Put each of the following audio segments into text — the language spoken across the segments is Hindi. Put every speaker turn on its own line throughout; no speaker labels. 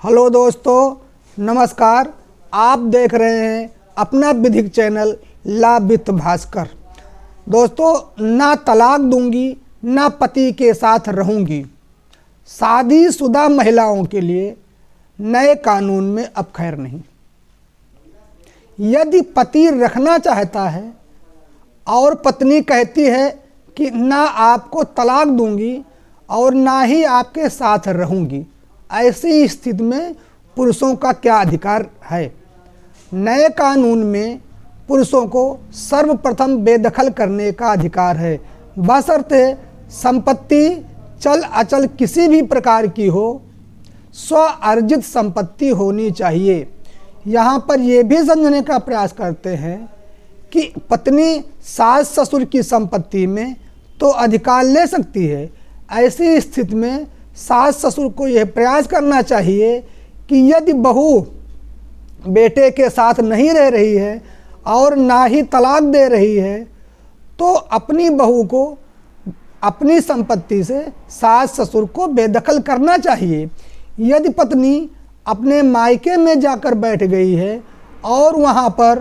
हेलो दोस्तों, नमस्कार। आप देख रहे हैं अपना विधिक चैनल ला वित्त भास्कर। दोस्तों, ना तलाक दूंगी ना पति के साथ रहूंगी। शादीशुदा महिलाओं के लिए नए कानून में अब खैर नहीं। यदि पति रखना चाहता है और पत्नी कहती है कि ना आपको तलाक दूंगी और ना ही आपके साथ रहूंगी, ऐसी स्थिति में पुरुषों का क्या अधिकार है? नए कानून में पुरुषों को सर्वप्रथम बेदखल करने का अधिकार है, बशर्ते संपत्ति चल अचल किसी भी प्रकार की हो, स्व अर्जित संपत्ति होनी चाहिए। यहाँ पर यह भी समझने का प्रयास करते हैं कि पत्नी सास ससुर की संपत्ति में तो अधिकार ले सकती है। ऐसी स्थिति में सास ससुर को यह प्रयास करना चाहिए कि यदि बहू बेटे के साथ नहीं रह रही है और ना ही तलाक दे रही है, तो अपनी बहू को अपनी संपत्ति से सास ससुर को बेदखल करना चाहिए। यदि पत्नी अपने मायके में जाकर बैठ गई है और वहाँ पर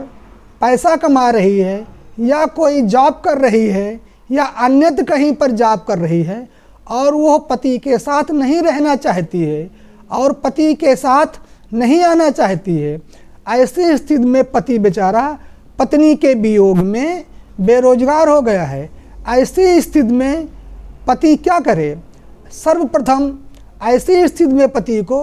पैसा कमा रही है या कोई जॉब कर रही है या अन्यत्र कहीं पर जॉब कर रही है और वो पति के साथ नहीं रहना चाहती है और पति के साथ नहीं आना चाहती है, ऐसी स्थिति में पति बेचारा पत्नी के वियोग में बेरोजगार हो गया है। ऐसी स्थिति में पति क्या करे? सर्वप्रथम ऐसी स्थिति में पति को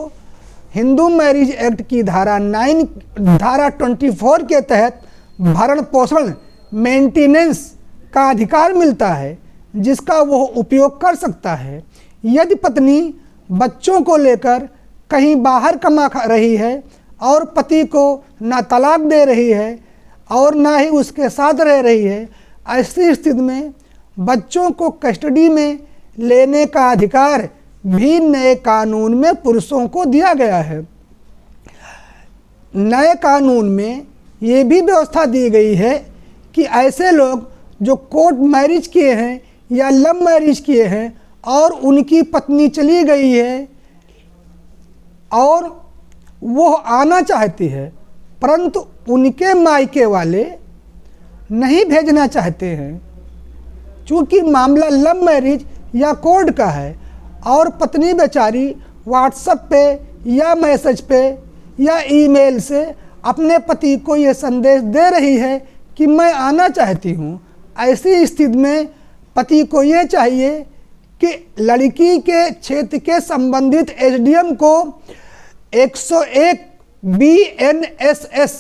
हिंदू मैरिज एक्ट की धारा 24 के तहत भरण पोषण मेंटेनेंस का अधिकार मिलता है, जिसका वो उपयोग कर सकता है। यदि पत्नी बच्चों को लेकर कहीं बाहर कमा रही है और पति को ना तलाक दे रही है और ना ही उसके साथ रह रही है, ऐसी स्थिति में बच्चों को कस्टडी में लेने का अधिकार भी नए कानून में पुरुषों को दिया गया है। नए कानून में ये भी व्यवस्था दी गई है कि ऐसे लोग जो कोर्ट मैरिज किए हैं या लव मैरिज किए हैं और उनकी पत्नी चली गई है और वो आना चाहती है परंतु उनके मायके वाले नहीं भेजना चाहते हैं, चूँकि मामला लव मैरिज या कोर्ट का है और पत्नी बेचारी व्हाट्सएप पे या मैसेज पे या ईमेल से अपने पति को ये संदेश दे रही है कि मैं आना चाहती हूँ, ऐसी स्थिति में पति को ये चाहिए कि लड़की के क्षेत्र के संबंधित एसडीएम को 101 BNSS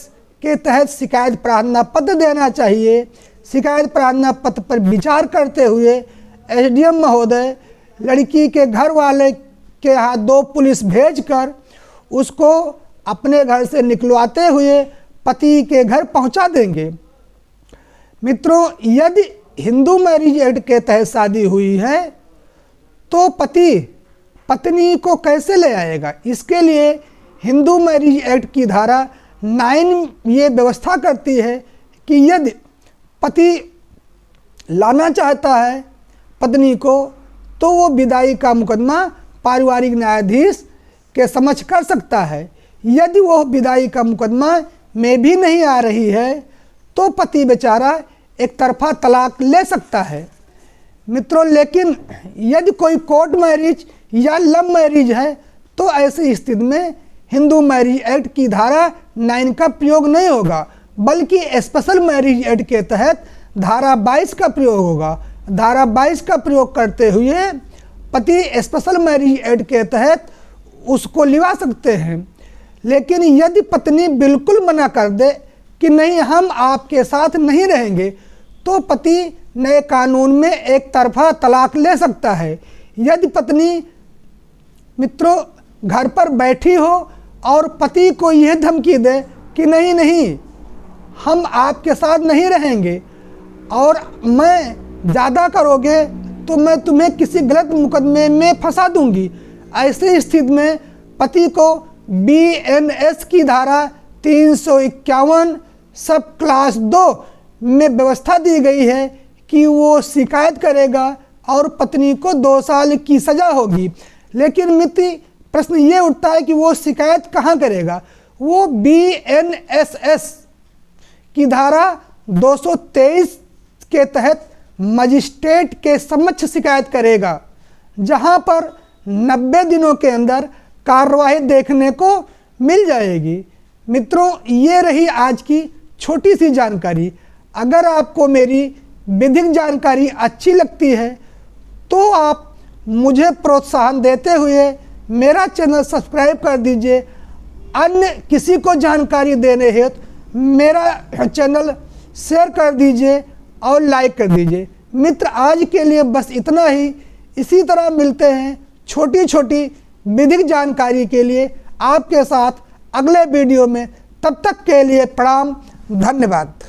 के तहत शिकायत प्रार्थना पत्र देना चाहिए। शिकायत प्रार्थना पत्र पर विचार करते हुए एसडीएम महोदय लड़की के घर वाले के यहाँ 2 पुलिस भेजकर उसको अपने घर से निकलवाते हुए पति के घर पहुँचा देंगे। मित्रों, यदि हिंदू मैरिज एक्ट के तहत शादी हुई है तो पति पत्नी को कैसे ले आएगा? इसके लिए हिंदू मैरिज एक्ट की धारा 9 ये व्यवस्था करती है कि यदि पति लाना चाहता है पत्नी को तो वो विदाई का मुकदमा पारिवारिक न्यायाधीश के समक्ष कर सकता है। यदि वो विदाई का मुकदमा में भी नहीं आ रही है तो पति बेचारा एक तरफा तलाक ले सकता है। मित्रों, लेकिन यदि कोई कोर्ट मैरिज या लव मैरिज है तो ऐसी स्थिति में हिंदू मैरिज एक्ट की धारा 9 का प्रयोग नहीं होगा, बल्कि स्पेशल मैरिज एक्ट के तहत धारा 22 का प्रयोग होगा। धारा 22 का प्रयोग करते हुए पति स्पेशल मैरिज एक्ट के तहत उसको लिवा सकते हैं। लेकिन यदि पत्नी बिल्कुल मना कर दे कि नहीं, हम आपके साथ नहीं रहेंगे, तो पति नए कानून में एक तरफा तलाक ले सकता है। यदि पत्नी मित्रों घर पर बैठी हो और पति को यह धमकी दे कि नहीं नहीं, हम आपके साथ नहीं रहेंगे और मैं ज़्यादा करोगे तो मैं तुम्हें किसी गलत मुकदमे में फंसा दूंगी, ऐसी स्थिति में पति को BNS की धारा 351 सब क्लास 2 में व्यवस्था दी गई है कि वो शिकायत करेगा और पत्नी को 2 साल की सज़ा होगी। लेकिन मित्र, प्रश्न ये उठता है कि वो शिकायत कहाँ करेगा। वो BNSS की धारा 223 के तहत मजिस्ट्रेट के समक्ष शिकायत करेगा, जहां पर 90 दिनों के अंदर कार्रवाई देखने को मिल जाएगी। मित्रों, ये रही आज की छोटी सी जानकारी। अगर आपको मेरी विधिक जानकारी अच्छी लगती है तो आप मुझे प्रोत्साहन देते हुए मेरा चैनल सब्सक्राइब कर दीजिए। अन्य किसी को जानकारी देने हेतु मेरा चैनल शेयर कर दीजिए और लाइक कर दीजिए। मित्र, आज के लिए बस इतना ही। इसी तरह मिलते हैं छोटी छोटी विधिक जानकारी के लिए आपके साथ अगले वीडियो में। तब तक के लिए प्रणाम, धन्यवाद।